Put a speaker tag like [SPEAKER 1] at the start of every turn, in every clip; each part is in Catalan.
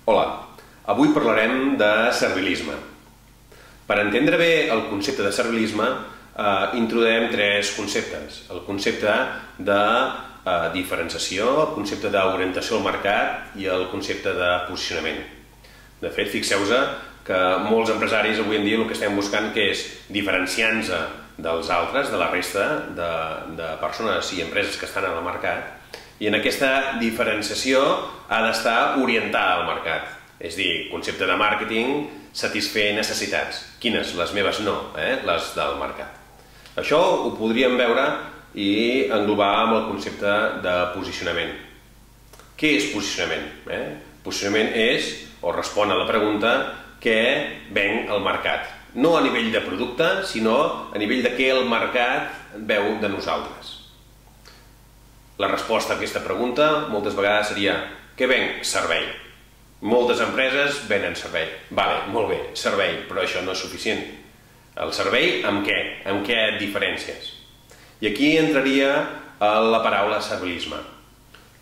[SPEAKER 1] Hola, avui parlarem de servilisme. Per entendre bé el concepte de servilisme, introduirem tres conceptes. El concepte de diferenciació, el concepte d'orientació al mercat i el concepte de posicionament. De fet, fixeu-vos que molts empresaris avui en dia el que estem buscant que és diferenciar-nos dels altres, de la resta de persones i empreses que estan al mercat, i en aquesta diferenciació ha d'estar orientada al mercat. És a dir, concepte de màrqueting, satisfer necessitats. Quines? Les meves no, les del mercat. Això ho podríem veure i englobar amb el concepte de posicionament. Què és posicionament? Posicionament és, o respon a la pregunta, què venc al mercat. No a nivell de producte, sinó a nivell de què el mercat veu de nosaltres. La resposta a aquesta pregunta moltes vegades seria què venc? Servei. Moltes empreses venen servei. Vale, molt bé, servei, però això no és suficient. El servei amb què? Amb què et diferències? I aquí entraria la paraula servilisme.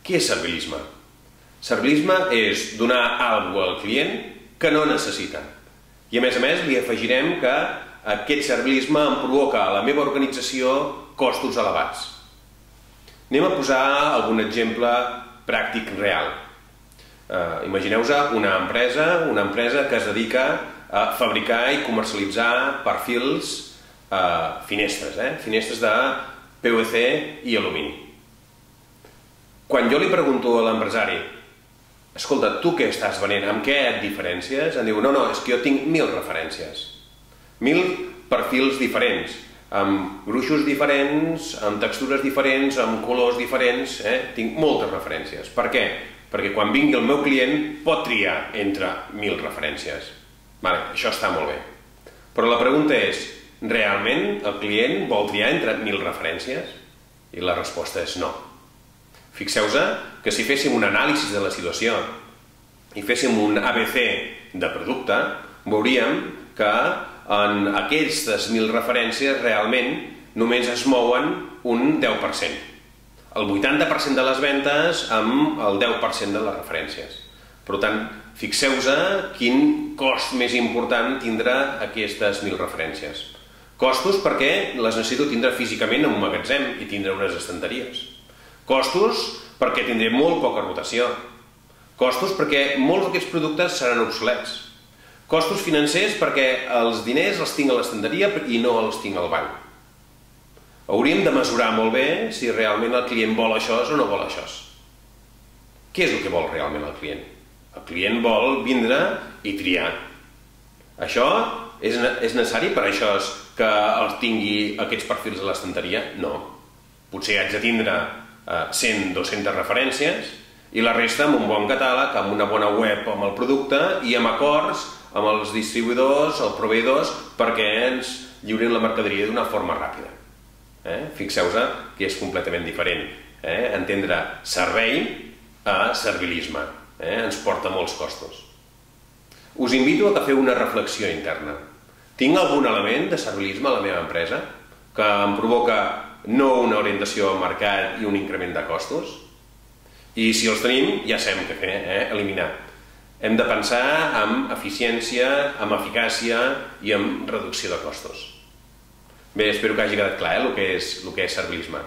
[SPEAKER 1] Què és servilisme? Servilisme és donar alguna cosa al client que no necessita. I a més li afegirem que aquest servilisme em provoca a la meva organització costos elevats. Anem a posar algun exemple pràctic real. Imagineu-vos una empresa que es dedica a fabricar i comercialitzar perfils finestres de PVC i alumini. Quan jo li pregunto a l'empresari, escolta, tu què estàs venent? Amb què et diferències? Em diu, no, és que jo tinc 1000 referències. 1000 perfils diferents, amb gruixos diferents, amb textures diferents, amb colors diferents, tinc moltes referències. Per què? Perquè quan vingui el meu client pot triar entre 1000 referències. Això està molt bé. Però la pregunta és, realment el client vol triar entre 1000 referències? I la resposta és no. Fixeu-vos que si féssim un anàlisi de la situació i féssim un ABC de producte, veuríem que en aquestes 1000 referències realment només es mouen un 10%. El 80% de les ventes amb el 10% de les referències. Per tant, fixeu-vos quin cost més important tindrà aquestes 1000 referències. Costos perquè les necessito tindre físicament en un magatzem i tindre unes estanteries. Costos perquè tindré molt poca rotació. Costos perquè molts d'aquests productes seran obsolets. Costos financers perquè els diners els tinc a l'estanteria i no els tinc al banc. Hauríem de mesurar molt bé si realment el client vol això o no vol això. Què és el que vol realment el client? El client vol vindre i triar. Això és necessari per això que els tingui aquests perfils a l'estanteria? No. Potser haig de tindre 100, 200 referències i la resta amb un bon catàleg, amb una bona web amb el producte i amb acords amb els distribuïdors, els proveïdors, perquè ens lliurin la mercaderia d'una forma ràpida. Fixeu-vos que és completament diferent. Entendre servei a servilisme. Ens porta molts costos. Us invito a que feu una reflexió interna. Tinc algun element de servilisme a la meva empresa que em provoca no una orientació al mercat i un increment de costos? I si els tenim, ja sabem què fer, eliminar. Hem de pensar en eficiència, en eficàcia i en reducció de costos. Bé, espero que hagi quedat clar el que és servilisme.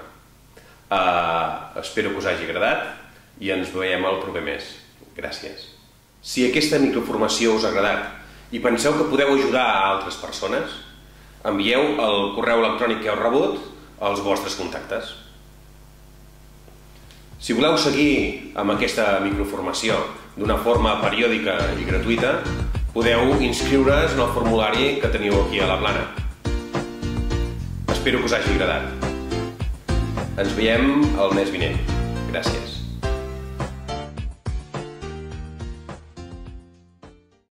[SPEAKER 1] Espero que us hagi agradat i ens veiem al proper mes. Gràcies. Si aquesta microformació us ha agradat i penseu que podeu ajudar a altres persones, envieu el correu electrònic que heu rebut als vostres contactes. Si voleu seguir amb aquesta microformació d'una forma periòdica i gratuïta, podeu inscriure's en el formulari que teniu aquí a la plana. Espero que us hagi agradat. Ens veiem el mes vinent. Gràcies.